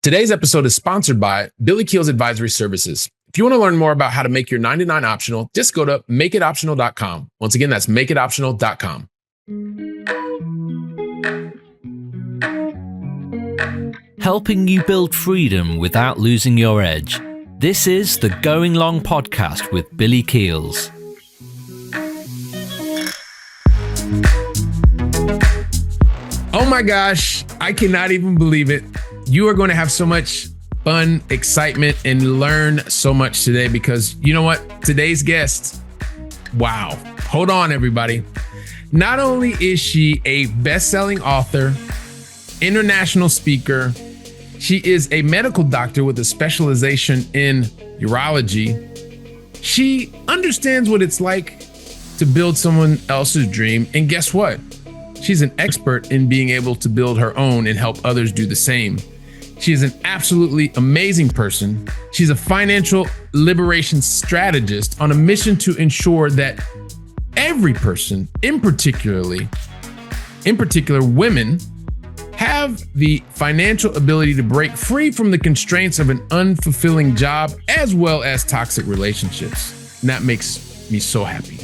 Today's episode is sponsored by Billy Keel's Advisory Services. If you want to learn more about how to make your 99 optional, just go to makeitoptional.com. Once again, that's makeitoptional.com. Helping you build freedom without losing your edge. This is the Going Long podcast with Billy Keels. Oh my gosh, I cannot even believe it. You are going to have so much fun, excitement, and learn so much today because you know what? Today's guest, wow. Hold on, everybody. Not only is she a best-selling author, international speaker, she is a medical doctor with a specialization in urology. She understands what it's like to build someone else's dream. And guess what? She's an expert in being able to build her own and help others do the same. She is an absolutely amazing person. She's a financial liberation strategist on a mission to ensure that every person, in particular women, have the financial ability to break free from the constraints of an unfulfilling job as well as toxic relationships. And that makes me so happy.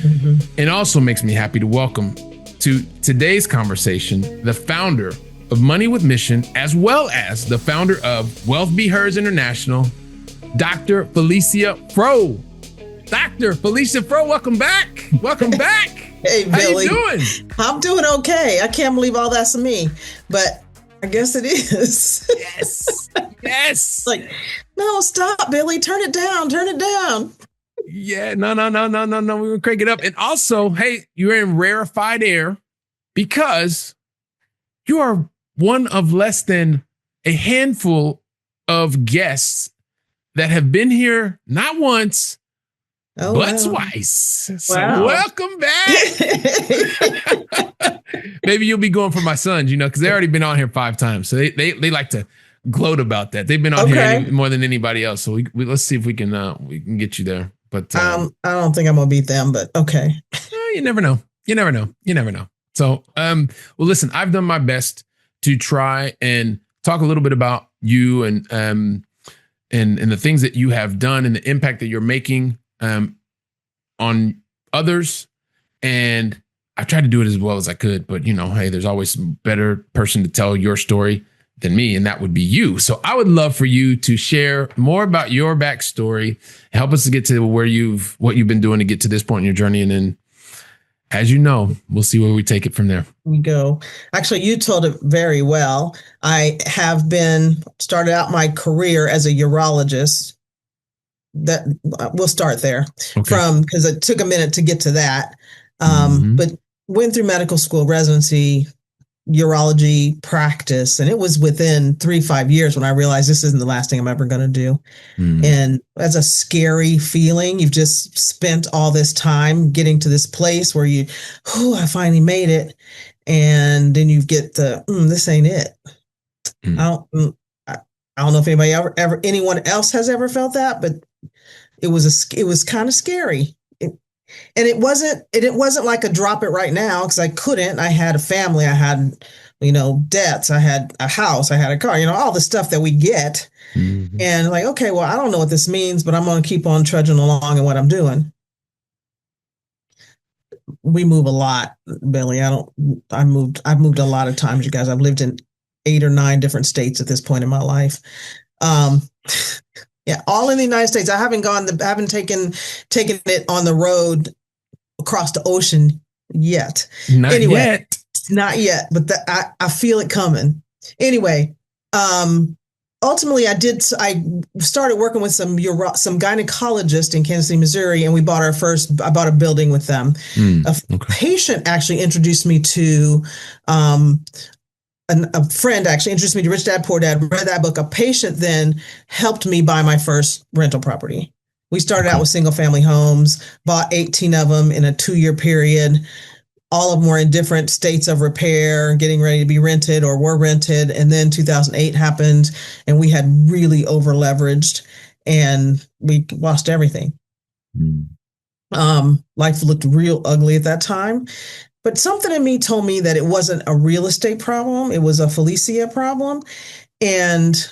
Mm-hmm. It also makes me happy to welcome to today's conversation the founder of Money with Mission, as well as the founder of Wealth Be Hers International, Dr. Felecia Froe. Dr. Felecia Froe, welcome back. Welcome back. Hey, Billy. How you doing? I'm doing okay. I can't believe all that's me, but I guess it is. Yes. Yes. Like, no, stop, Billy. Turn it down. Turn it down. Yeah, no. We will crank it up. And also, hey, you're in rarefied air because you are one of less than a handful of guests that have been here not once, but twice. So welcome back. Maybe you'll be going for my sons, because they've already been on here 5 times. So they like to gloat about that. They've been on here more than anybody else. So we let's see if we can get you there. But I don't think I'm gonna beat them, but okay. You never know. You never know. So well, listen, I've done my best to try and talk a little bit about you and the things that you have done and the impact that you're making on others. And I tried to do it as well as I could, but hey, there's always a better person to tell your story than me, and that would be you. So I would love for you to share more about your backstory, help us to get to what you've been doing to get to this point in your journey. And then, as you know, we'll see where we take it from there. We go. Actually, you told it very well. I have started out my career as a urologist. That we'll start there because it took a minute to get to that. But went through medical school, residency, urology practice, and it was within 3-5 years when I realized this isn't the last thing I'm ever going to do. And that's a scary feeling. You've just spent all this time getting to this place where I finally made it, and then you get this ain't it. I don't know if anybody anyone else has ever felt that, but it was kind of scary. And it wasn't like a drop it right now, because I couldn't. I had a family, I had, debts, I had a house, I had a car, all the stuff that we get. Mm-hmm. And like, okay, well, I don't know what this means, but I'm going to keep on trudging along in what I'm doing. We move a lot, Billy. I've moved a lot of times, you guys. I've lived in 8 or 9 different states at this point in my life. Yeah, all in the United States. I haven't taken it on the road across the ocean yet. Not yet, but I feel it coming. Anyway, ultimately, I started working with some gynecologists in Kansas City, Missouri, and I bought a building with them. Patient actually introduced me to a friend actually introduced me to Rich Dad Poor Dad, read that book. A patient then helped me buy my first rental property. We started out with single family homes, bought 18 of them in a 2-year period. All of them were in different states of repair, getting ready to be rented or were rented. And then 2008 happened and we had really over leveraged and we lost everything. Life looked real ugly at that time. But something in me told me that it wasn't a real estate problem. It was a Felicia problem. And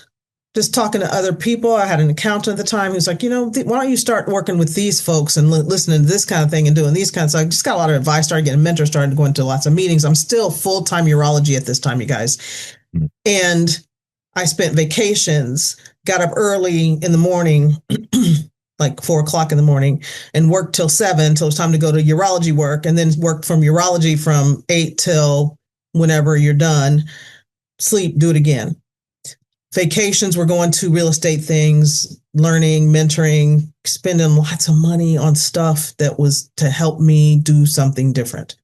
just talking to other people. I had an accountant at the time who's like, why don't you start working with these folks and listening to this kind of thing and doing these kinds of, so I just got a lot of advice, started getting mentors, started going to lots of meetings. I'm still full-time urology at this time, you guys. Mm-hmm. And I spent vacations, got up early in the morning, like 4:00 in the morning, and worked till 7 till it's time to go to urology work, and then worked from urology from 8 till whenever you're done, sleep, do it again. Vacations, we're going to real estate things, learning, mentoring, spending lots of money on stuff that was to help me do something different.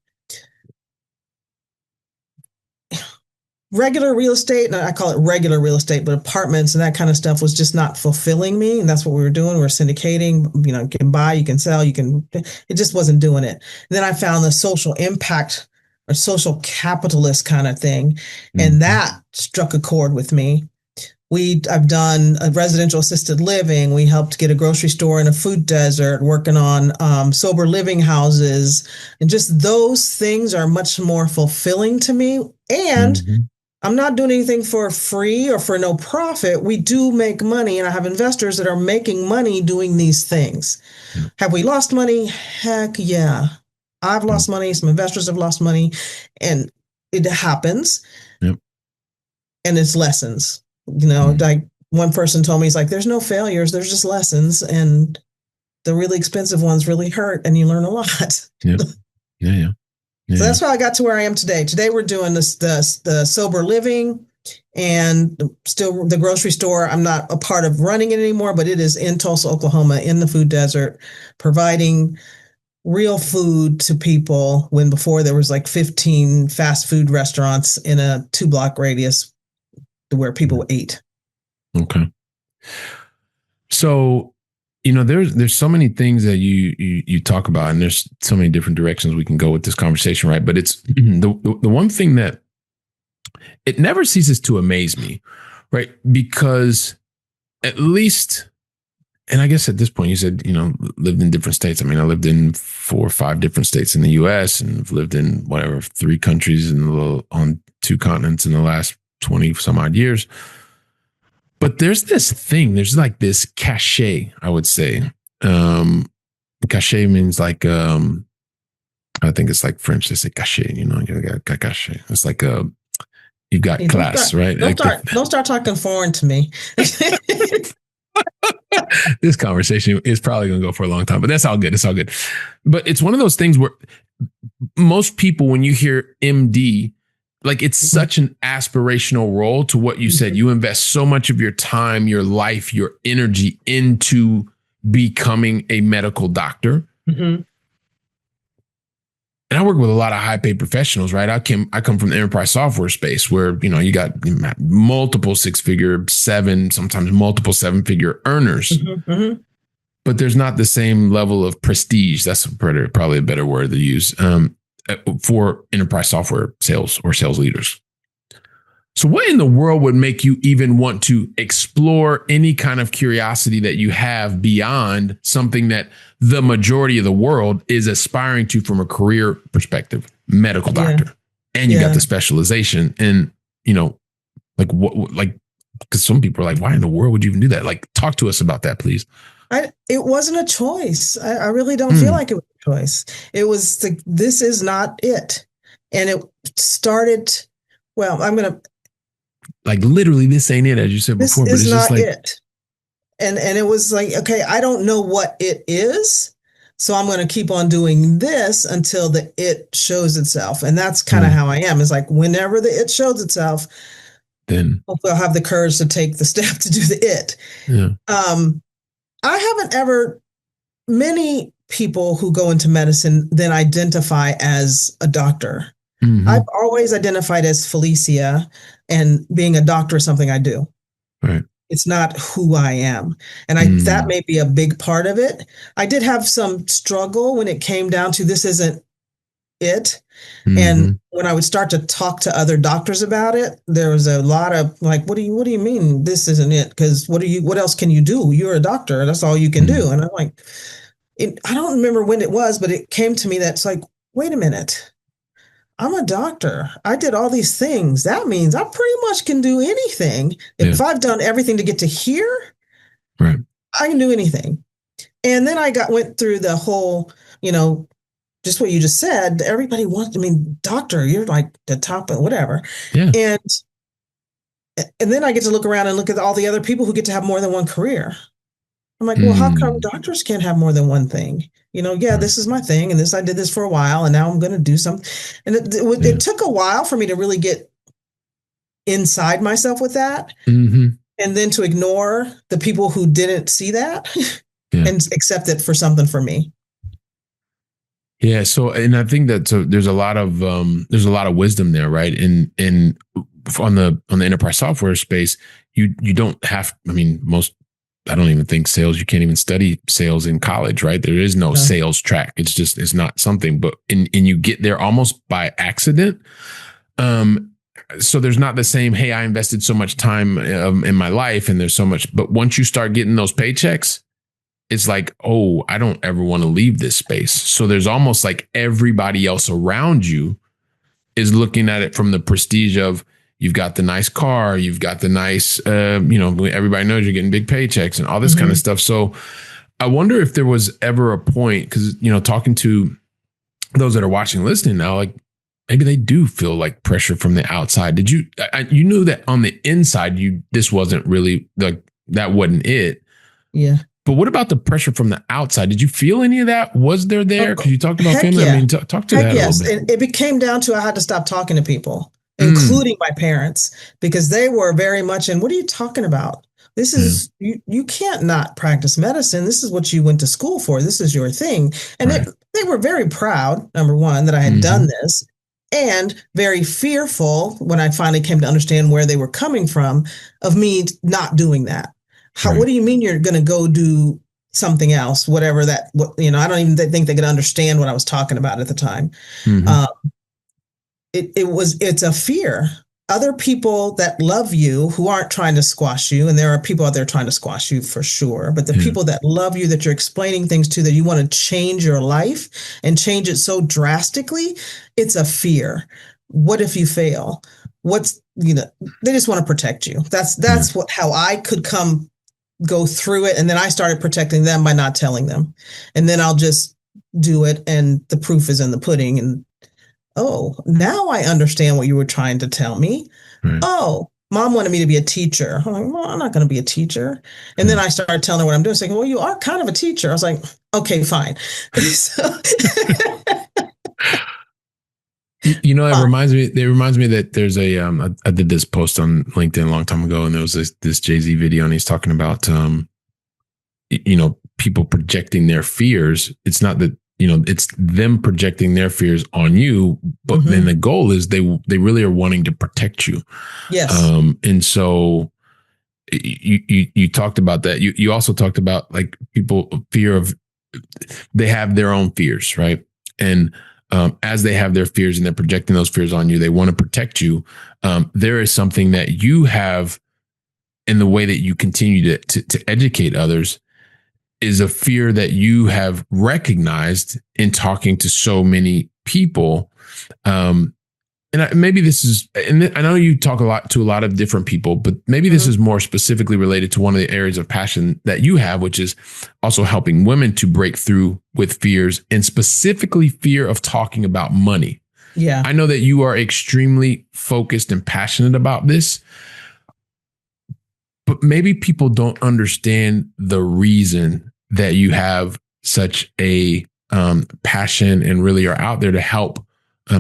Regular real estate, and I call it regular real estate, but apartments and that kind of stuff was just not fulfilling me. And that's what we were doing. We were syndicating, you can buy, you can sell, it just wasn't doing it. And then I found the social impact or social capitalist kind of thing. Mm-hmm. And that struck a chord with me. I've done a residential assisted living. We helped get a grocery store in a food desert, working on sober living houses. And just those things are much more fulfilling to me. And mm-hmm. I'm not doing anything for free or for no profit. We do make money, and I have investors that are making money doing these things. Mm-hmm. Have we lost money? Heck yeah. I've lost money. Some investors have lost money, and it happens. Yep. And it's lessons. Like one person told me, he's like, there's no failures, there's just lessons. And the really expensive ones really hurt, and you learn a lot. Yeah. Yeah. So that's how I got to where I am today. Today we're doing the sober living and still the grocery store. I'm not a part of running it anymore, but it is in Tulsa, Oklahoma, in the food desert, providing real food to people when before there was like 15 fast food restaurants in a 2-block radius where people ate. Okay. So, there's so many things that you talk about, and there's so many different directions we can go with this conversation, right? But it's the one thing that it never ceases to amaze me, right? Because at least, and I guess at this point you said, lived in different states. I mean, I lived in 4 or 5 different states in the US, and I've lived in 3 countries on 2 continents in the last 20 some odd years. But there's this thing, there's like this cachet, I would say. Cachet means like, I think it's like French, they say cachet, you got cachet. It's like, you've got class, right? Don't start talking foreign to me. This conversation is probably going to go for a long time, but that's all good. It's all good. But it's one of those things where most people, when you hear MD, like it's mm-hmm. such an aspirational role to what you mm-hmm. said. You invest so much of your time, your life, your energy into becoming a medical doctor. Mm-hmm. And I work with a lot of high paid professionals, right? I come from the enterprise software space where, you got multiple 6-figure, 7, sometimes multiple 7-figure earners. Mm-hmm. Mm-hmm. But there's not the same level of prestige. That's probably a better word to use. For enterprise software sales or sales leaders. So what in the world would make you even want to explore any kind of curiosity that you have beyond something that the majority of the world is aspiring to from a career perspective, medical doctor, and you got the specialization and, like what, like, because some people are like, why in the world would you even do that? Like, talk to us about that, please. It wasn't a choice. I really don't feel like it was a choice. It was this is not it. And it started, like literally this ain't it, as you said before, but it's just like it. And it was like, okay, I don't know what it is. So I'm going to keep on doing this until the it shows itself. And that's kind of how I am. It's like whenever the it shows itself, then hopefully I'll have the courage to take the step to do the it. Yeah. I haven't ever, many people who go into medicine then identify as a doctor. Mm-hmm. I've always identified as Felicia, and being a doctor is something I do. Right. It's not who I am. And that may be a big part of it. I did have some struggle when it came down to this isn't it. Mm-hmm. And when I would start to talk to other doctors about it, there was a lot of like, what do you mean this isn't it? Because what else can you do? You're a doctor. That's all you can do. And I'm like, I don't remember when it was, but it came to me that's like, wait a minute. I'm a doctor. I did all these things. That means I pretty much can do anything. Yeah. If I've done everything to get to here, Right. I can do anything. And then I went through the whole, you know, just what you just said. Everybody wants, I mean, doctor, you're like the top of whatever. Yeah. And then I get to look around and look at all the other people who get to have more than one career. I'm like, well, how come doctors can't have more than one thing? You know, yeah, this is my thing, and I did this for a while, and now I'm going to do something. And it took a while for me to really get inside myself with that, Mm-hmm. and then to ignore the people who didn't see that and accept it for something for me. Yeah. So, and I think that there's a lot of wisdom there, right? In on the enterprise software space, you don't have. I mean, I don't even think sales. You can't even study sales in college, right? There is no sales track. It's not something. But and you get there almost by accident. So there's not the same. Hey, I invested so much time in my life, and there's so much. But once you start getting those paychecks, it's like, oh, I don't ever want to leave this space. So there's almost like everybody else around you is looking at it from the prestige of you've got the nice car, you've got the nice, everybody knows you're getting big paychecks and all this kind of stuff. So I wonder if there was ever a point, because, talking to those that are watching, listening now, like maybe they do feel like pressure from the outside. You knew that on the inside, this wasn't really like, that wasn't it. Yeah. But what about the pressure from the outside? Did you feel any of that? Was there? Because you talked about family. Yeah. I mean, talk to that a little bit. And it came down to I had to stop talking to people, including my parents, because they were very much in, what are you talking about? This is, you can't not practice medicine. This is what you went to school for. This is your thing. And they were very proud, number one, that I had done this, and very fearful when I finally came to understand where they were coming from of me not doing that. What do you mean you're going to go do something else, whatever that, I don't even think they could understand what I was talking about at the time. It's a fear. Other people that love you who aren't trying to squash you, and there are people out there trying to squash you for sure, but the people that love you, that you're explaining things to, that you want to change your life and change it so drastically, it's a fear. What if you fail? They just want to protect you. That's how I could go through it. And then I started protecting them by not telling them. And then I'll just do it. And the proof is in the pudding. And, oh, now I understand what you were trying to tell me. Oh, mom wanted me to be a teacher. I'm like, well, I'm not going to be a teacher. And then I started telling her what I'm doing. Saying, well, you are kind of a teacher. I was like, okay, fine. It reminds me that there's I did this post on LinkedIn a long time ago, and there was this Jay-Z video, and he's talking about, people projecting their fears. It's not that, it's them projecting their fears on you, but then the goal is they really are wanting to protect you. Yes. And so you talked about that. You also talked about like people they have their own fears, right? And as they have their fears and they're projecting those fears on you, they want to protect you. There is something that you have in the way that you continue to educate others is a fear that you have recognized in talking to so many people. Maybe this is, and I know you talk to a lot of different people, but maybe this is more specifically related to one of the areas of passion that you have, which is also helping women to break through with fears, and specifically fear of talking about money. Yeah. I know that you are extremely focused and passionate about this, but maybe people don't understand the reason that you have such a passion and really are out there to help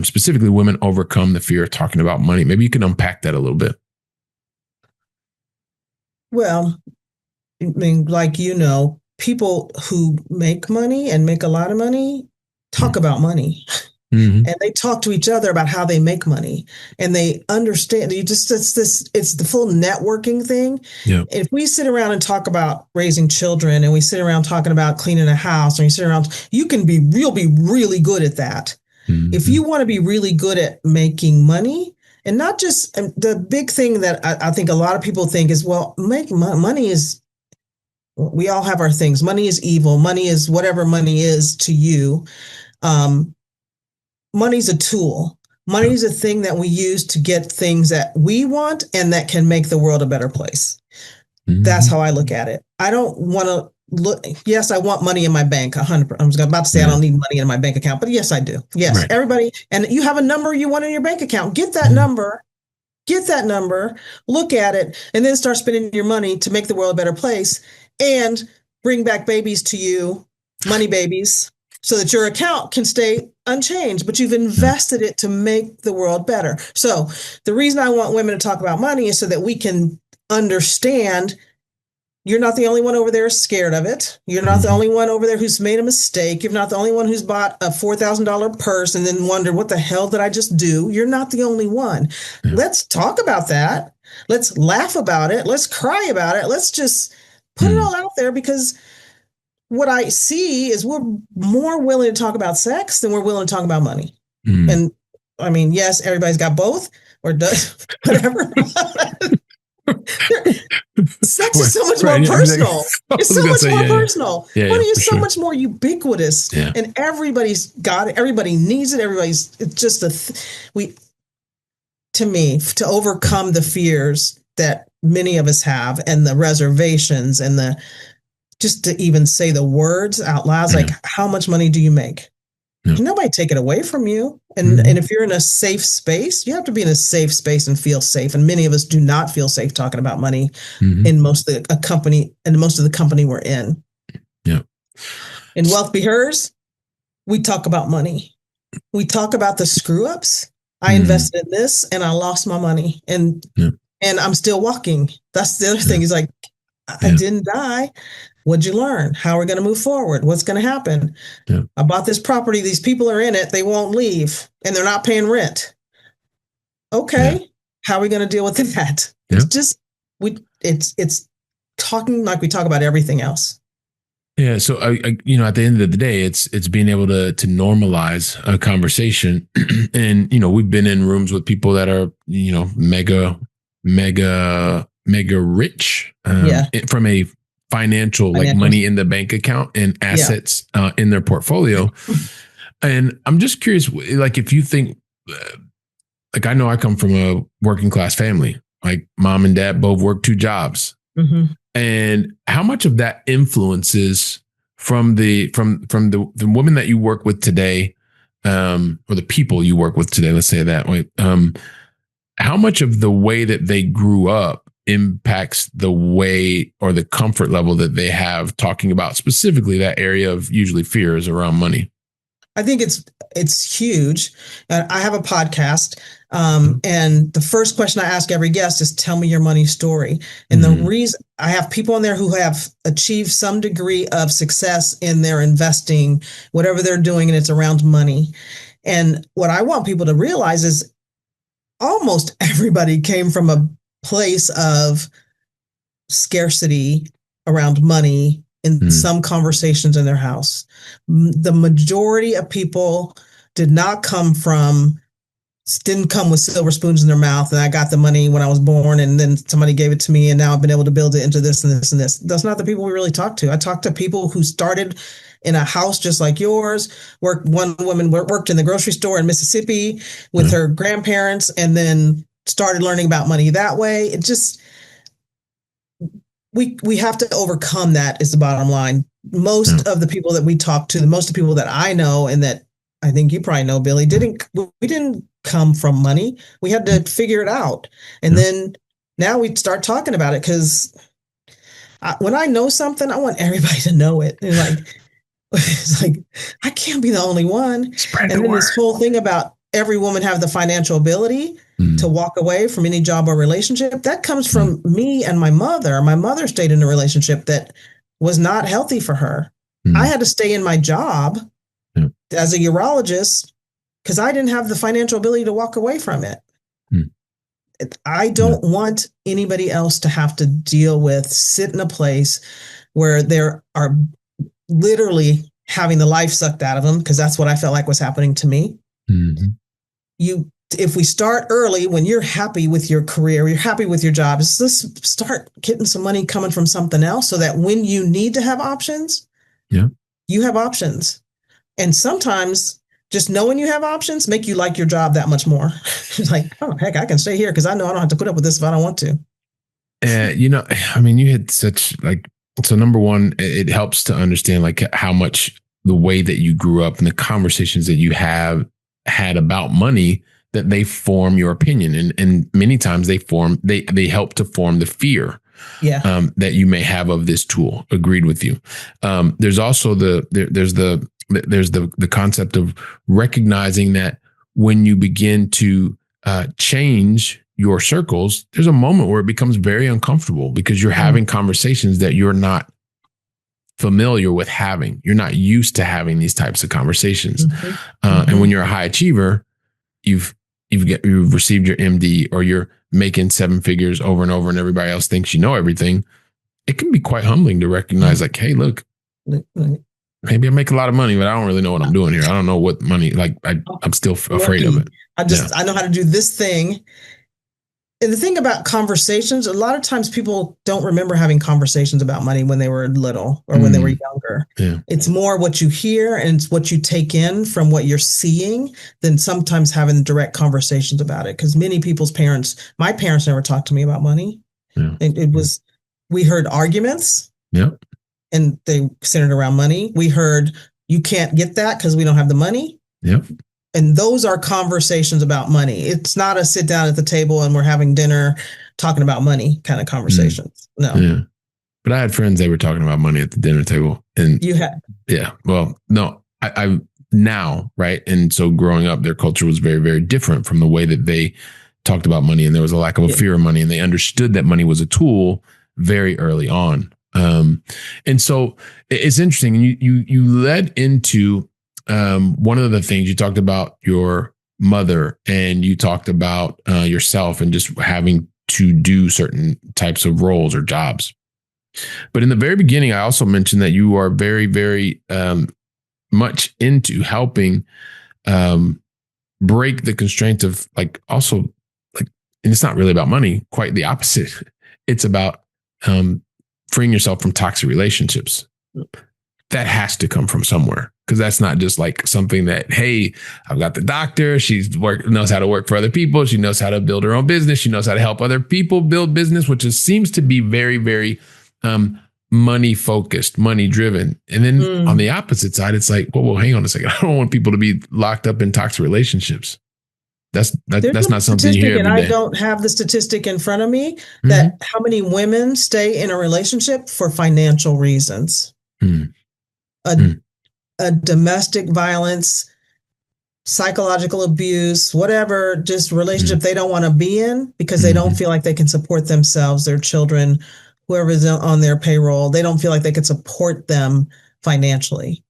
specifically women overcome the fear of talking about money. Maybe you can unpack that a little bit. Well, I mean, like, people who make money and make a lot of money talk about money. And they talk to each other about how they make money, and they understand. It's the full networking thing. Yeah. If we sit around and talk about raising children, and we sit around talking about cleaning a house, and you sit around, you can be really good at that. If you want to be really good at making money, and not just the big thing that I think a lot of people think is, well, money is, we all have our things. Money is evil. Money is whatever money is to you. Money's a tool. Money is a thing that we use to get things that we want and that can make the world a better place. That's how I look at it. I don't want to look. Yes, I want money in my bank. 100%. I was about to say I don't need money in my bank account, but yes, I do. Yes, everybody. And you have a number you want in your bank account. Get that number. Get that number. Look at it, and then start spending your money to make the world a better place, and bring back babies to you, money babies, so that your account can stay unchanged, but you've invested it to make the world better. So the reason I want women to talk about money is so that we can understand you're not the only one over there scared of it. You're not the only one over there who's made a mistake. You're not the only one who's bought a $4,000 purse and then wondered, what the hell did I just do? You're not the only one. Let's talk about that. Let's laugh about it. Let's cry about it. Let's just put it all out there, because what I see is we're more willing to talk about sex than we're willing to talk about money. And I mean, yes, everybody's got both or does whatever. Sex is so much more personal. It's so much more personal. Money is so much more ubiquitous, and everybody's got it. Everybody needs it. It's just to me, to overcome the fears that many of us have, and the reservations, and just to even say the words out loud, like, how much money do you make? Nobody take it away from you. And if you're in a safe space, you have to be in a safe space and feel safe. And many of us do not feel safe talking about money in most of the company we're in. Yeah. In Wealth Be Hers, we talk about money. We talk about the screw ups. I invested in this and I lost my money, and I'm still walking. That's the other thing. Is like, I didn't die. What'd you learn? How are we going to move forward? What's going to happen? I bought this property. These people are in it. They won't leave, and they're not paying rent. Okay. How are we going to deal with that? It's just, it's talking like we talk about everything else. Yeah. So I at the end of the day, it's being able to normalize a conversation. And, we've been in rooms with people that are, mega rich, from a financial, like money in the bank account and assets in their portfolio. And I'm just curious, like, if you think, like, I know I come from a working class family, like mom and dad both work 2 jobs. And how much of that influences from the women that you work with today, or the people you work with today, let's say it that way. How much of the way that they grew up impacts the way or the comfort level that they have talking about specifically that area of usually fears around money? I think it's huge. I have a podcast, and the first question I ask every guest is, tell me your money story. And the reason I have people in there who have achieved some degree of success in their investing, whatever they're doing, and it's around money. And what I want people to realize is almost everybody came from a place of scarcity around money in some conversations in their house. The majority of people didn't come with silver spoons in their mouth, and I got the money when I was born, and then somebody gave it to me, and now I've been able to build it into this and this and this. That's not the people we really talk to. I talk to people who started in a house just like yours. One woman worked in the grocery store in Mississippi with her grandparents, and then started learning about money that way. It just, we have to overcome that, is the bottom line. Most of the people that we talk to, most of the people that I know, and that I think you probably know, Billy, we didn't come from money. We had to figure it out. And then now we start talking about it, because when I know something, I want everybody to know it. And it's like, I can't be the only one. Spread and the then word. This whole thing about every woman have the financial ability to walk away from any job or relationship, that comes from me and my mother. My mother stayed in a relationship that was not healthy for her. I had to stay in my job as a urologist because I didn't have the financial ability to walk away from it. I don't want anybody else to have to sit in a place where there are literally having the life sucked out of them, because that's what I felt like was happening to me. If we start early, when you're happy with your career, you're happy with your job, let's start getting some money coming from something else, so that when you need to have options, you have options. And sometimes just knowing you have options make you like your job that much more. It's like, oh, heck, I can stay here because I know I don't have to put up with this if I don't want to. I mean, you had such like, so number one, it helps to understand like how much the way that you grew up and the conversations that you have had about money, that they form your opinion. And many times they help to form the fear that you may have of this tool. Agreed with you. There's also there's the concept of recognizing that when you begin to change your circles, there's a moment where it becomes very uncomfortable because you're having conversations that you're not familiar with having. You're not used to having these types of conversations. And when you're a high achiever, you've received your MD or you're making 7 figures over and over and everybody else thinks you know everything. It can be quite humbling to recognize like, hey, look, maybe I make a lot of money, but I don't really know what I'm doing here. I don't know what money, like I'm still afraid of it. I know how to do this thing. And the thing about conversations, a lot of times people don't remember having conversations about money when they were little or when they were younger. Yeah. It's more what you hear and it's what you take in from what you're seeing than sometimes having direct conversations about it. Because many people's parents, my parents never talked to me about money. Yeah. It was, we heard arguments and they centered around money. We heard, you can't get that because we don't have the money. Yep. And those are conversations about money. It's not a sit down at the table and we're having dinner talking about money kind of conversations. No. Yeah. But I had friends, they were talking about money at the dinner table. And you had. Yeah. Well, no, I now, right. And so growing up, their culture was very, very different from the way that they talked about money. And there was a lack of a fear of money. And they understood that money was a tool very early on. And so it's interesting. You led into one of the things you talked about your mother and you talked about yourself and just having to do certain types of roles or jobs. But in the very beginning, I also mentioned that you are very, very much into helping break the constraints of like also like, and it's not really about money, quite the opposite. It's about freeing yourself from toxic relationships. That has to come from somewhere. Because that's not just like something that, hey, I've got the doctor. Knows how to work for other people. She knows how to build her own business. She knows how to help other people build business, which seems to be very, very money focused, money driven. And then on the opposite side, it's like, whoa, hang on a second. I don't want people to be locked up in toxic relationships. That's not something you hear every day. And I don't have the statistic in front of me that how many women stay in a relationship for financial reasons. A domestic violence, psychological abuse, whatever, just relationship they don't want to be in because they don't feel like they can support themselves, their children, whoever's on their payroll. They don't feel like they can support them financially.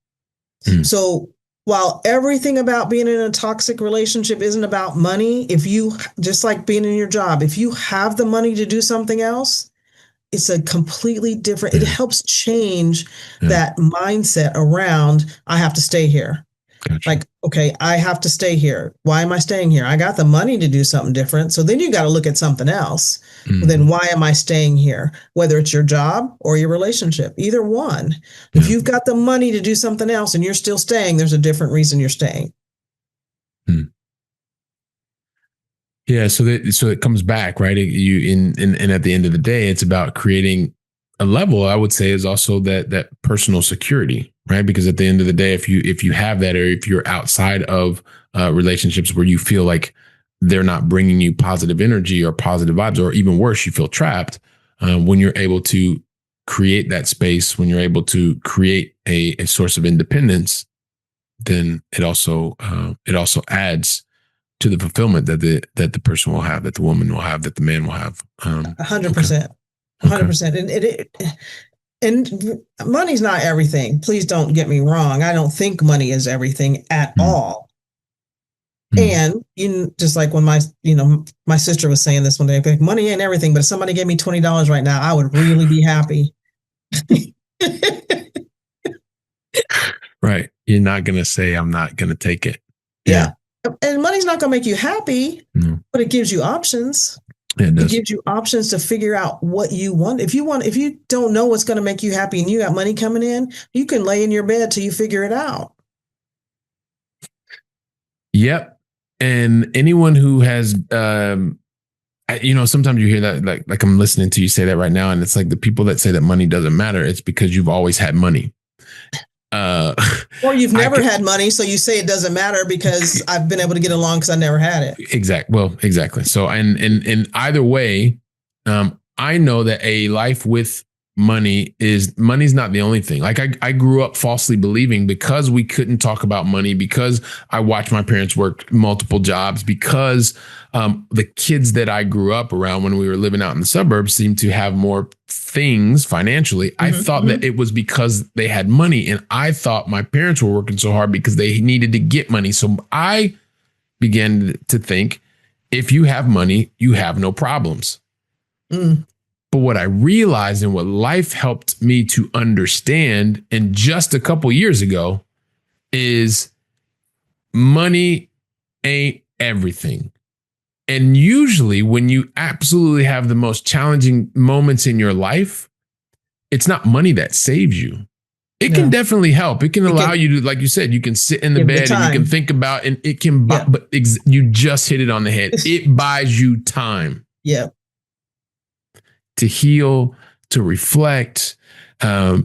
So while everything about being in a toxic relationship isn't about money, if you, just like being in your job, if you have the money to do something else, it's a completely different, it helps change that mindset around, I have to stay here. Gotcha. Like, okay, I have to stay here. Why am I staying here? I got the money to do something different. So then you got to look at something else. Then why am I staying here? Whether it's your job or your relationship, either one. If you've got the money to do something else and you're still staying, there's a different reason you're staying. Yeah, so it comes back, right? And at the end of the day, it's about creating a level. I would say is also that personal security, right? Because at the end of the day, if you have that, or if you're outside of relationships where you feel like they're not bringing you positive energy or positive vibes, or even worse, you feel trapped. When you're able to create that space, when you're able to create a source of independence, then it also adds to the fulfillment that the person will have, that the woman will have, that the man will have. 100%. 100%. And money's not everything. Please don't get me wrong. I don't think money is everything at all. And just like when my sister was saying this one day, like, money ain't everything, but if somebody gave me $20 right now, I would really be happy. Right. You're not going to say, I'm not going to take it. Yeah. And money's not going to make you happy, but it gives you options. It gives you options to figure out what you want. If you don't know what's going to make you happy and you got money coming in, you can lay in your bed till you figure it out. Yep. And anyone who has, sometimes you hear that, like I'm listening to you say that right now. And it's like the people that say that money doesn't matter. It's because you've always had money. Or you've never had money. So you say it doesn't matter because I've been able to get along because I never had it. Exactly. So, and either way, I know that a life with money's not the only thing. Like I grew up falsely believing, because we couldn't talk about money, because I watched my parents work multiple jobs, because the kids that I grew up around when we were living out in the suburbs seemed to have more things financially. I thought that it was because they had money, and I thought my parents were working so hard because they needed to get money. So I began to think, if you have money, you have no problems. But what I realized, and what life helped me to understand, and just a couple years ago, is money ain't everything. And usually when you absolutely have the most challenging moments in your life, it's not money that saves you. It can definitely help. It can allow you to, like you said, you can sit in the bed and you can think about, and it can, but you just hit it on the head. It buys you time. Yeah. To heal, to reflect, to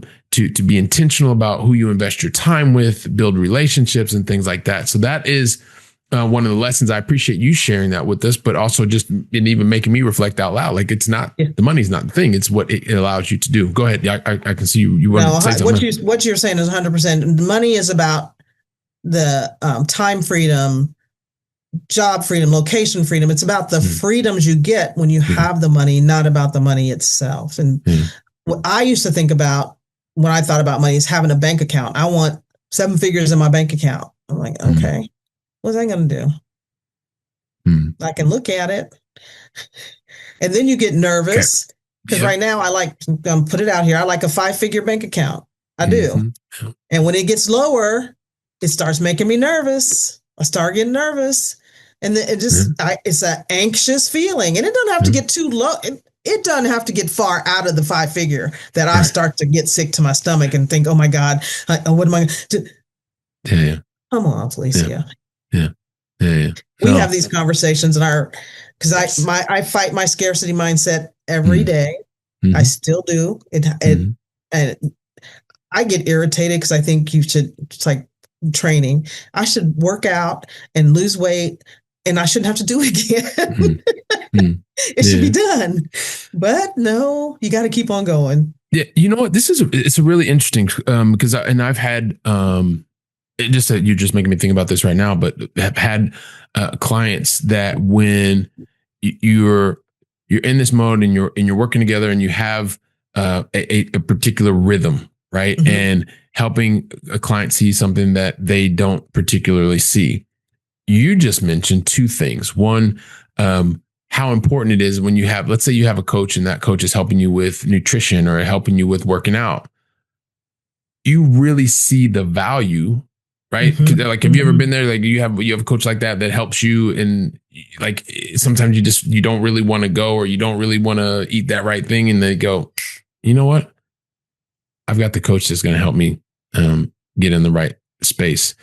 be intentional about who you invest your time with, build relationships and things like that. So that is one of the lessons. I appreciate you sharing that with us, but also just and even making me reflect out loud. Like it's not, the money's not the thing. It's what it allows you to do. Go ahead. I can see you. You want to say something. What you're saying is 100%. Money is about the time freedom, job freedom, location freedom. It's about the freedoms you get when you have the money, not about the money itself. And what I used to think about when I thought about money is having a bank account. I want 7 figures in my bank account. I'm like, okay, what's that going to do? I can look at it. And then you get nervous because right now I like, put it out here, I like a 5-figure bank account. I do. And when it gets lower, it starts making me nervous. I start getting nervous. And then it's an anxious feeling, and it doesn't have to get too low. It doesn't have to get far out of the 5-figure that I start to get sick to my stomach and think, oh my God, what am I going to do? Come on, Felicia. Yeah. We have these conversations because I fight my scarcity mindset every day. I still do. And I get irritated because I think you should, it's like training. I should work out and lose weight, and I shouldn't have to do it again. It should be done. But no, you got to keep on going. Yeah. You know what? It's a really interesting, because I've had, you're just making me think about this right now, but have had clients that when you're in this mode and you're working together and you have a particular rhythm, right? And helping a client see something that they don't particularly see. You just mentioned 2 things. One, how important it is when you have, let's say you have a coach and that coach is helping you with nutrition or helping you with working out. You really see the value, right? Like, have you ever been there? Like you have a coach like that helps you, and like sometimes you don't really want to go, or you don't really want to eat that right thing, and they go, you know what? I've got the coach that's going to help me get in the right space.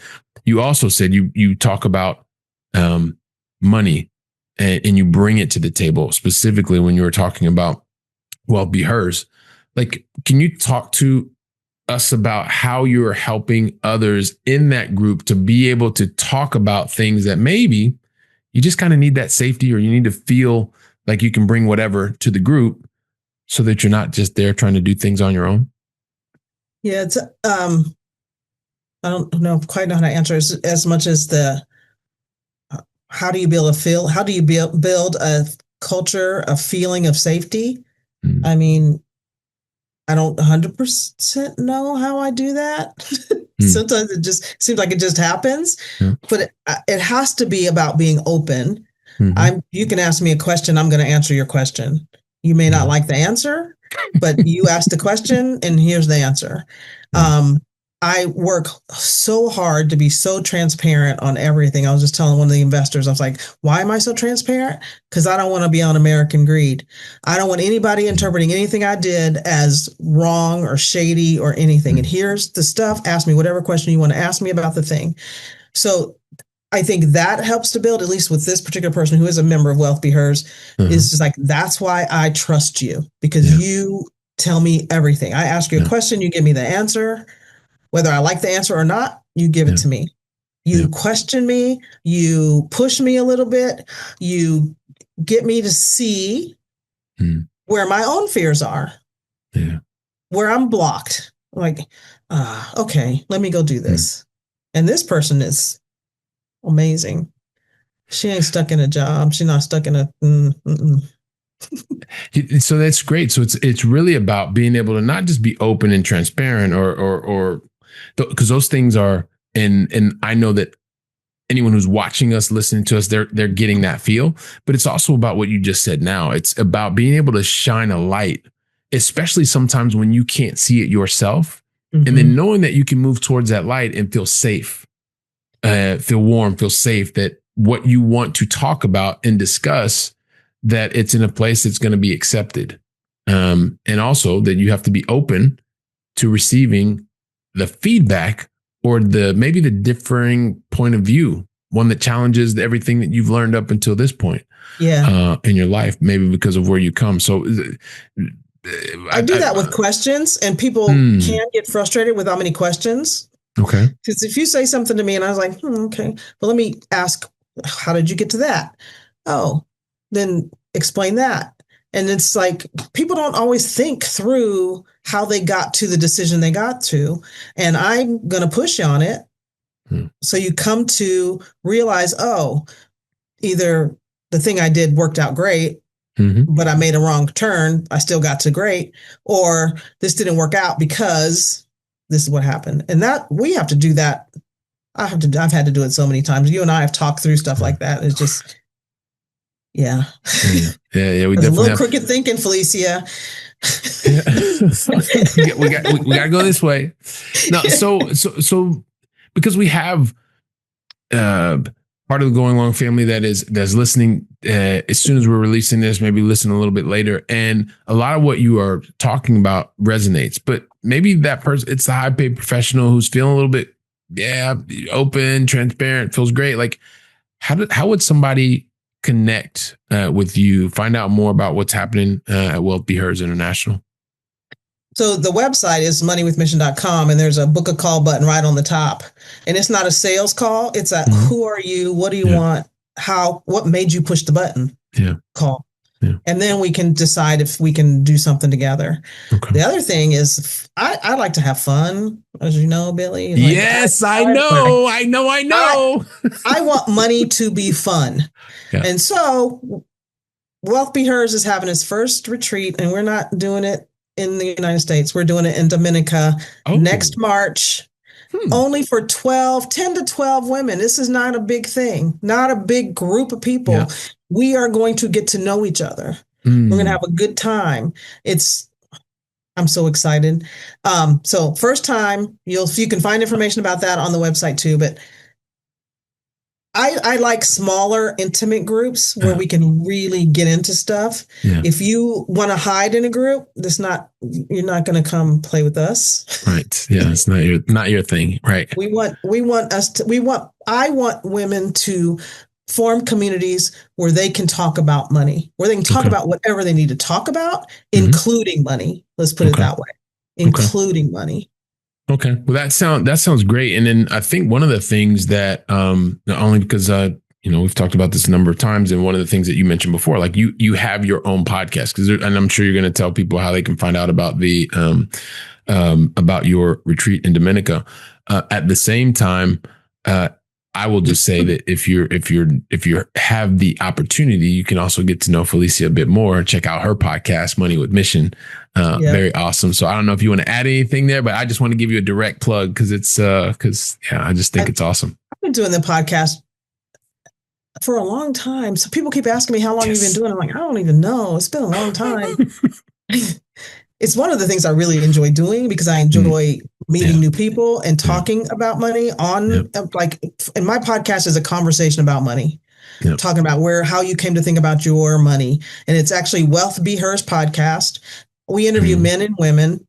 You also said you talk about money and you bring it to the table, specifically when you were talking about, well, be hers. Like, can you talk to us about how you're helping others in that group to be able to talk about things that maybe you just kind of need that safety, or you need to feel like you can bring whatever to the group so that you're not just there trying to do things on your own? Yeah, it's I don't know quite know how to answer as much as how do you build a culture, a feeling of safety? I mean, I don't 100% know how I do that. Sometimes it just seems like it just happens, but it has to be about being open. You can ask me a question, I'm going to answer your question. You may not like the answer, but you asked the question and here's the answer. I work so hard to be so transparent on everything. I was just telling one of the investors, I was like, why am I so transparent? Because I don't want to be on American greed. I don't want anybody interpreting anything I did as wrong or shady or anything. And here's the stuff. Ask me whatever question you want to ask me about the thing. So I think that helps to build, at least with this particular person who is a member of Wealth Be Hers, is just like, that's why I trust you, because you tell me everything. I ask you a question, you give me the answer. Whether I like the answer or not, you give it to me. You question me, you push me a little bit, you get me to see where my own fears are, where I'm blocked. Like, okay, let me go do this. And this person is amazing. She ain't stuck in a job. She's not stuck in a. So that's great. So it's really about being able to not just be open and transparent, or because those things are, and I know that anyone who's watching us, listening to us, they're getting that feel. But it's also about what you just said now. It's about being able to shine a light, especially sometimes when you can't see it yourself, and then knowing that you can move towards that light and feel safe, feel warm, feel safe, that what you want to talk about and discuss, that it's in a place that's going to be accepted. And also that you have to be open to receiving the feedback or maybe the differing point of view, one that challenges everything that you've learned up until this point in your life, maybe because of where you come. So I do that with questions, and people can get frustrated with how many questions. Okay. Because if you say something to me and I was like, okay, well, let me ask, how did you get to that? Oh, then explain that. And it's like, people don't always think through how they got to the decision they got to. And I'm going to push you on it. So you come to realize, oh, either the thing I did worked out great, but I made a wrong turn. I still got to great, or this didn't work out because this is what happened. And that we have to do that. I've had to do it so many times. You and I have talked through stuff like that. It's just, yeah. We There's definitely a little crooked thinking, Felicia. we got to go this way. No, so because we have part of the Going Long family that's listening as soon as we're releasing this, maybe listen a little bit later, and a lot of what you are talking about resonates. But maybe that person, it's the high paid professional who's feeling a little bit open, transparent, feels great. Like, how would somebody connect with you, find out more about what's happening at Wealth Be Hers International? So the website is moneywithmission.com, and there's a book a call button right on the top. And it's not a sales call. It's a who are you? What do you want? What made you push the button? Call. And then we can decide if we can do something together. Okay. The other thing is I like to have fun, as you know, Billy. Like, yes, I know. I want money to be fun. And so Wealth Be Hers is having its first retreat, and we're not doing it in the United States. We're doing it in Dominica next March, only for 10 to 12 women. This is not a big thing, not a big group of people. We are going to get to know each other. We're going to have a good time. I'm so excited. So first time, you can find information about that on the website too, but I like smaller, intimate groups where we can really get into stuff. If you want to hide in a group, you're not going to come play with us. Right. Yeah. It's not your thing. Right. I want women to form communities where they can talk about money, where they can talk about whatever they need to talk about, including money. Let's put it that way, including money. Okay. Well, that sounds great. And then I think one of the things that, not only because, we've talked about this a number of times, and one of the things that you mentioned before, like you have your own podcast, and I'm sure you're going to tell people how they can find out about about your retreat in Dominica. At the same time, I will just say that if you have the opportunity, you can also get to know Felicia a bit more. Check out her podcast, Money with Mission. Very awesome. So I don't know if you want to add anything there, but I just want to give you a direct plug because I just think it's awesome. I've been doing the podcast for a long time. So people keep asking me how long you've been doing it. I'm like, I don't even know. It's been a long time. It's one of the things I really enjoy doing because I enjoy meeting new people and talking about money and my podcast is a conversation about money, talking about how you came to think about your money. And it's actually Wealth Be Hers podcast. We interview men and women.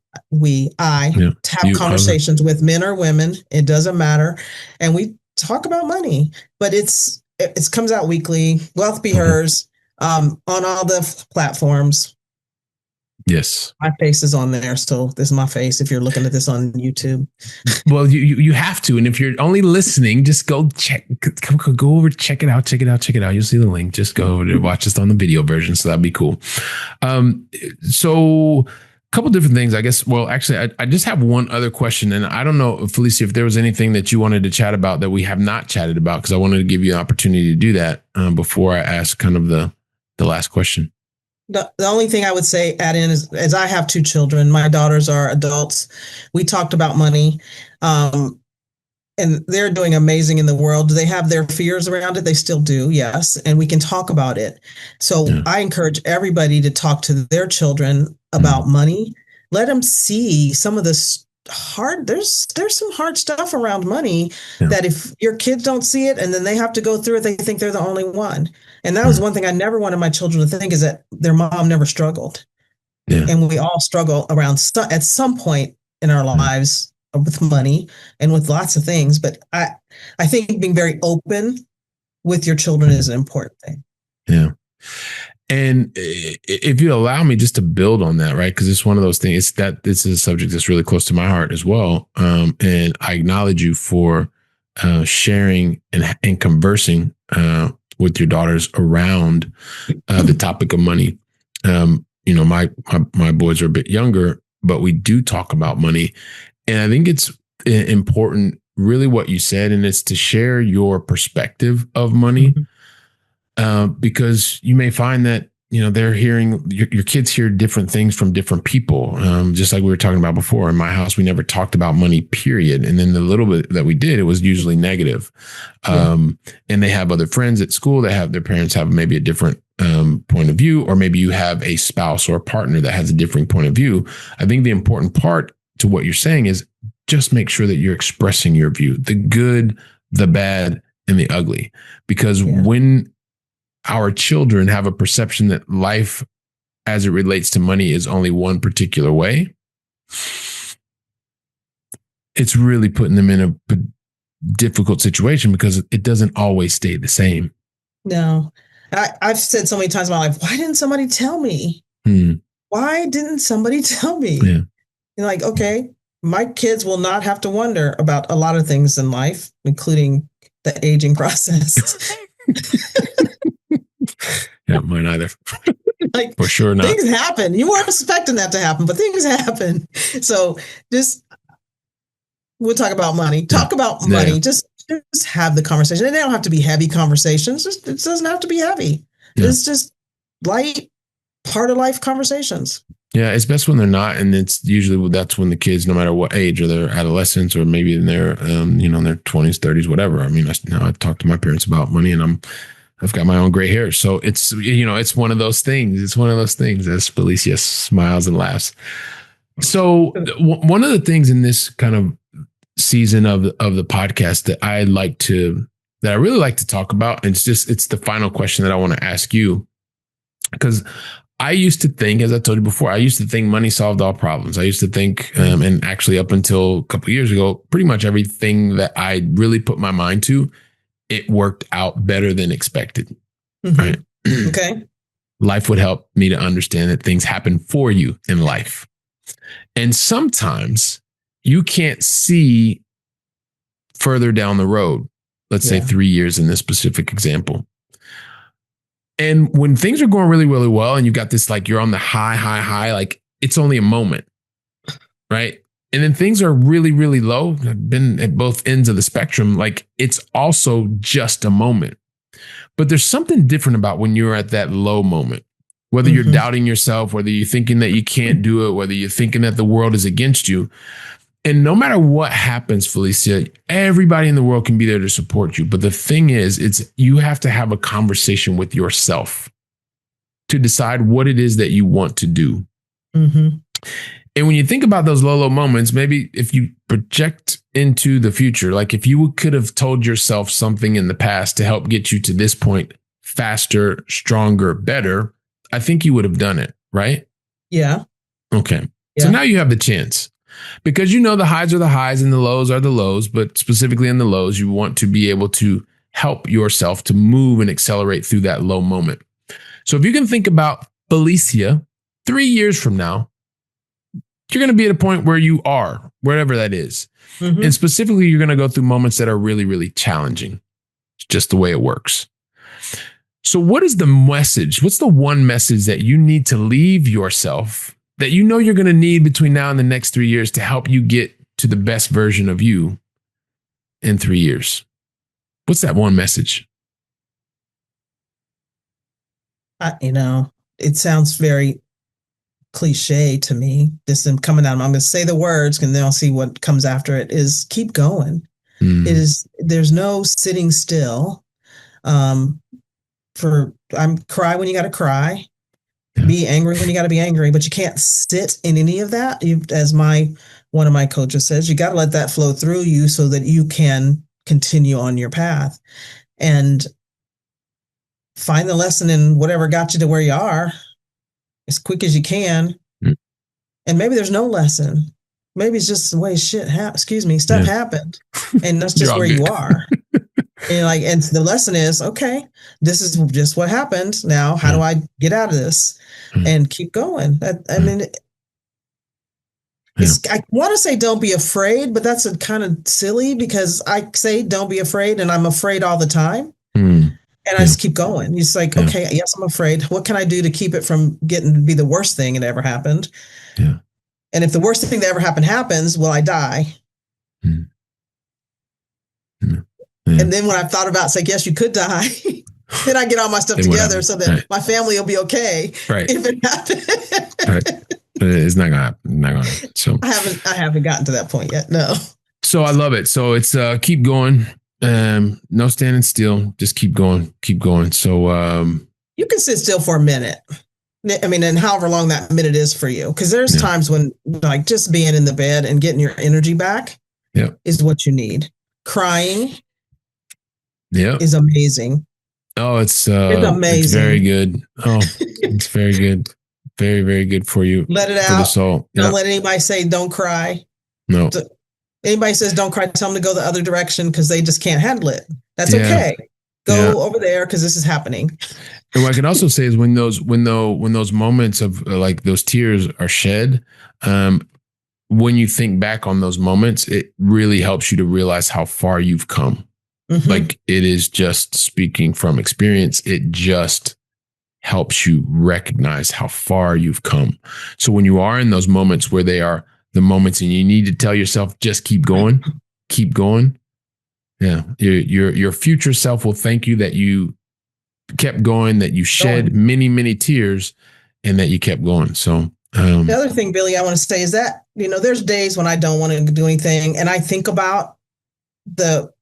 I have conversations with men or women. It doesn't matter. And we talk about money. But it comes out weekly. Wealth Be Okay. Hers, on all the platforms. Yes. My face is on there, so this is my face if you're looking at this on YouTube. Well, you have to, and if you're only listening, just go go over, check it out. You'll see the link. Just go over to watch us on the video version, so that'd be cool. So a couple different things, I guess. Well, actually, I just have one other question, and I don't know, Felicia, if there was anything that you wanted to chat about that we have not chatted about, because I wanted to give you an opportunity to do that before I ask kind of the last question. The only thing I would say add in is, as I have two children, my daughters are adults. We talked about money, and they're doing amazing in the world. Do they have their fears around it? They still do, yes. And we can talk about it. So I encourage everybody to talk to their children about money. Let them see some of this there's some hard stuff around money that if your kids don't see it and then they have to go through it, they think they're the only one. And that was one thing I never wanted my children to think, is that their mom never struggled. And we all struggle at some point in our lives with money and with lots of things. But I think being very open with your children is an important thing. Yeah. And if you allow me just to build on that, right? Because it's one of those things, this is a subject that's really close to my heart as well. And I acknowledge you for sharing and conversing with your daughters around the topic of money. My boys are a bit younger, but we do talk about money. And I think it's important, really what you said, and it's to share your perspective of money. Because you may find that, they're hearing, your kids hear different things from different people. Just like we were talking about before, in my house, we never talked about money, period. And then the little bit that we did, it was usually negative. And they have other friends at school that their parents have maybe a different point of view, or maybe you have a spouse or a partner that has a different point of view. I think the important part to what you're saying is just make sure that you're expressing your view, the good, the bad, and the ugly. Because when our children have a perception that life as it relates to money is only one particular way, it's really putting them in a difficult situation, because it doesn't always stay the same. No, I've said so many times in my life, why didn't somebody tell me? Why didn't somebody tell me? Yeah. You're like, okay, my kids will not have to wonder about a lot of things in life, including the aging process. Yeah, mine either. Like, for sure not. Things happen. You weren't expecting that to happen, but things happen. So we'll talk about money. Talk about money. Just have the conversation. And they don't have to be heavy conversations. It doesn't have to be heavy. It's just light, part of life conversations. Yeah, it's best when they're not, and it's usually that's when the kids, no matter what age, or they're adolescents, or maybe in their in their 20s, 30s, whatever. I mean, I've talked to my parents about money, and I've got my own gray hair, so it's it's one of those things. It's one of those things. As Felicia smiles and laughs. So one of the things in this kind of season of the podcast that I really like to talk about, and it's the final question that I want to ask you, because I used to think, as I told you before, money solved all problems. I used to think, and actually up until a couple of years ago, pretty much everything that I really put my mind to, it worked out better than expected. Right? Okay. Life would help me to understand that things happen for you in life. And sometimes you can't see further down the road, let's say 3 years in this specific example. And when things are going really, really well, and you've got this, like, you're on the high, like, it's only a moment, right? And then things are really, really low. I've been at both ends of the spectrum. Like, it's also just a moment. But there's something different about when you're at that low moment, whether you're doubting yourself, whether you're thinking that you can't do it, whether you're thinking that the world is against you. And no matter what happens, Felicia, everybody in the world can be there to support you. But the thing is, you have to have a conversation with yourself to decide what it is that you want to do. And when you think about those low moments, maybe if you project into the future, like if you could have told yourself something in the past to help get you to this point faster, stronger, better, I think you would have done it, right? Yeah. Okay. Yeah. So now you have the chance. because the highs are the highs and the lows are the lows, but specifically in the lows, you want to be able to help yourself to move and accelerate through that low moment. So if you can think about Felicia 3 years from now, you're going to be at a point where you are, wherever that is. Mm-hmm. And specifically, you're going to go through moments that are really, really challenging. It's just the way it works. So what is the message? What's the one message that you need to leave yourself that you're going to need between now and the next 3 years to help you get to the best version of you in 3 years? What's that one message? It sounds very cliche to me. This is coming out. I'm going to say the words and then I'll see what comes after it. Is keep going. There's no sitting still. Cry when you got to cry. Yeah. Be angry when you got to be angry, but you can't sit in any of that. As one of my coaches says, you got to let that flow through you so that you can continue on your path and find the lesson in whatever got you to where you are as quick as you can. Mm. And maybe there's no lesson. Maybe it's just the way stuff happened. And that's just where you are. And the lesson is, okay, this is just what happened. Now, how do I get out of this and keep going? I want to say don't be afraid, but that's kind of silly because I say don't be afraid and I'm afraid all the time. And I just keep going. It's like, okay, yes, I'm afraid. What can I do to keep it from getting to be the worst thing that ever happened? Yeah. And if the worst thing that ever happened happens, will I die? Mm. Mm. Yeah. And then when I've thought about, it's like, yes, you could die. Then I get all my stuff together so that my family will be okay. Right. If it happens. Right. But it's not gonna happen. So I haven't gotten to that point yet. No. So I love it. So it's keep going. No standing still. Just keep going. Keep going. So you can sit still for a minute. And however long that minute is for you, because there's times when like just being in the bed and getting your energy back is what you need. Crying is amazing. Oh, it's amazing. It's very good. Oh, it's very good. Very, very good for you. Let it out. For the soul. Don't let anybody say don't cry. No. Anybody says don't cry, tell them to go the other direction because they just can't handle it. That's okay. Go over there because this is happening. And what I can also say is when those moments of like those tears are shed, when you think back on those moments, it really helps you to realize how far you've come. Mm-hmm. Like it is just speaking from experience. It just helps you recognize how far you've come. So when you are in those moments where they are the moments and you need to tell yourself, just keep going, keep going. Yeah. Your future self will thank you that you kept going, that you shed many, many tears and that you kept going. So the other thing, Billy, I want to say is that, there's days when I don't want to do anything. And I think about the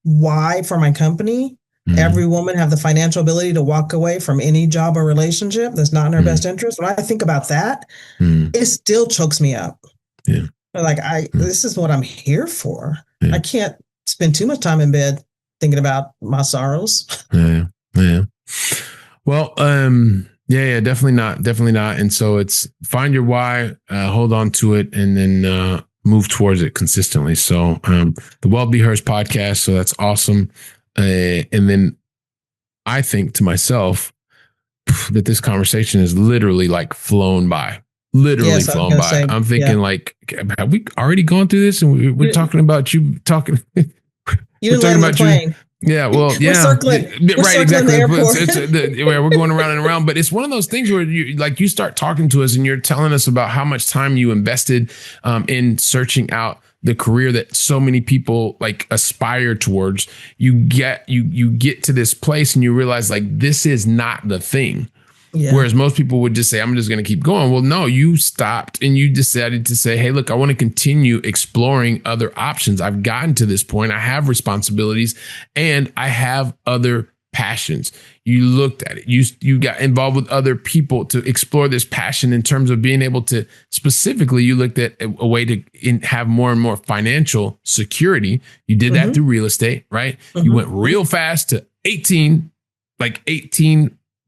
why for my company. Mm-hmm. Every woman have the financial ability to walk away from any job or relationship that's not in her best interest. When I think about that, it still chokes me up. Yeah. Like this is what I'm here for. Yeah. I can't spend too much time in bed thinking about my sorrows. Yeah. Yeah. Well, definitely not. And so it's find your why, hold on to it, and then move towards it consistently. So the Well Be Hers podcast. So that's awesome. And then I think to myself that this conversation is literally like flown by. Flown by. I'm thinking like, have we already gone through this? And we're talking about you talking. You didn't land the plane. Yeah, well, we're circling. Right, exactly. The airport. We're going around and around, but it's one of those things where you start talking to us and you're telling us about how much time you invested in searching out the career that so many people like aspire towards. You get to this place and you realize like this is not the thing. Yeah. Whereas most people would just say, I'm just going to keep going. Well, no, you stopped and you decided to say, hey, look, I want to continue exploring other options. I've gotten to this point. I have responsibilities and I have other passions. You looked at it. You got involved with other people to explore this passion in terms of being able to specifically, you looked at a way to have more and more financial security. You did that through real estate, right? Mm-hmm. You went real fast to 18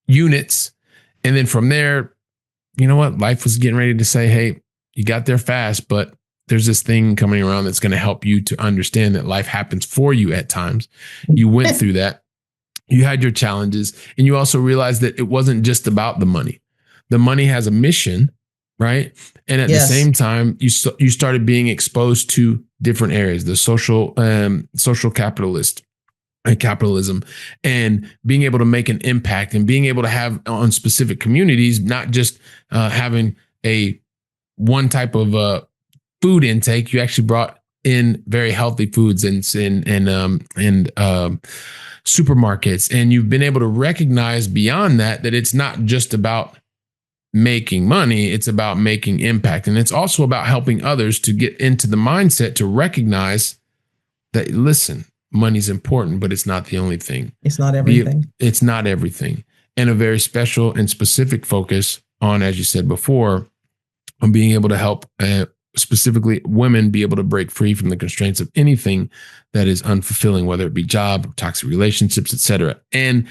units. And then from there, you know what? Life was getting ready to say, hey, You got there fast, but there's this thing coming around that's going to help you to understand that life happens for you at times. You went through that. You had your challenges, and you also realized that it wasn't just about the money. The money has a mission, right? And at the same time, you started being exposed to different areas, the social capitalism, and being able to make an impact and being able to have on specific communities, not just having a one type of food intake. You actually brought in very healthy foods and supermarkets, and you've been able to recognize beyond that it's not just about making money, it's about making impact. And it's also about helping others to get into the mindset to recognize that, listen, money's important, but it's not the only thing. It's not everything. It's not everything. And a very special and specific focus on, as you said before, on being able to help specifically women be able to break free from the constraints of anything that is unfulfilling, whether it be job, toxic relationships, etc. And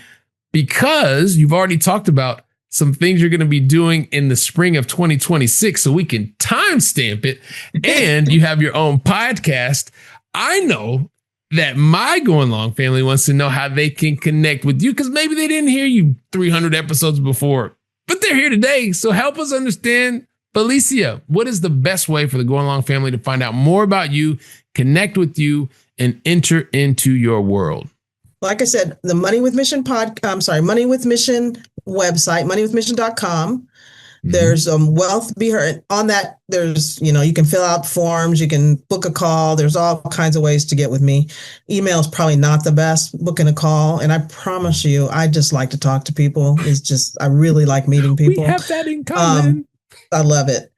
because you've already talked about some things you're going to be doing in the spring of 2026, so we can timestamp it, and you have your own podcast, I know that my Going Long family wants to know how they can connect with you, because maybe they didn't hear you 300 episodes before, but they're here today. So help us understand, Felicia, what is the best way for the Going Long family to find out more about you, connect with you, and enter into your world? Like I said, the Money with Mission Money with Mission website, moneywithmission.com. There's Wealth Be Heard. On that, there's, you can fill out forms, you can book a call. There's all kinds of ways to get with me. Email is probably not the best, booking a call. And I promise you, I just like to talk to people. It's just, I really like meeting people. We have that in common. I love it.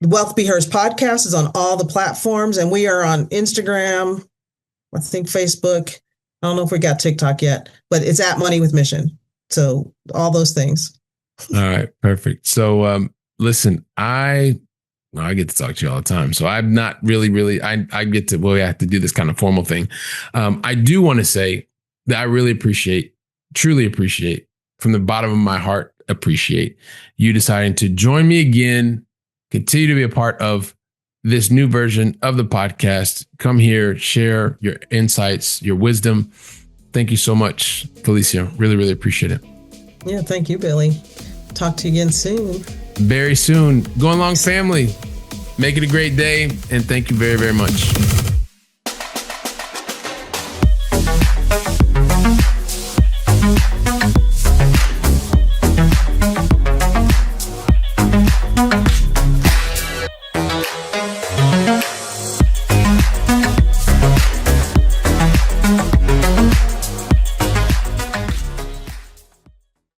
Wealth Be Heard podcast is on all the platforms, and we are on Instagram, I think Facebook. I don't know if we got TikTok yet, but it's at Money with Mission. So all those things. All right, perfect. So listen, I get to talk to you all the time. So I'm not really, I get to, we have to do this kind of formal thing. I do want to say that I really truly appreciate, from the bottom of my heart, appreciate you deciding to join me again, continue to be a part of this new version of the podcast. Come here, share your insights, your wisdom. Thank you so much, Felicia. Really, really appreciate it. Yeah, thank you, Billy. Talk to you again soon. Very soon. Going Long family, make it a great day, and thank you very, very much.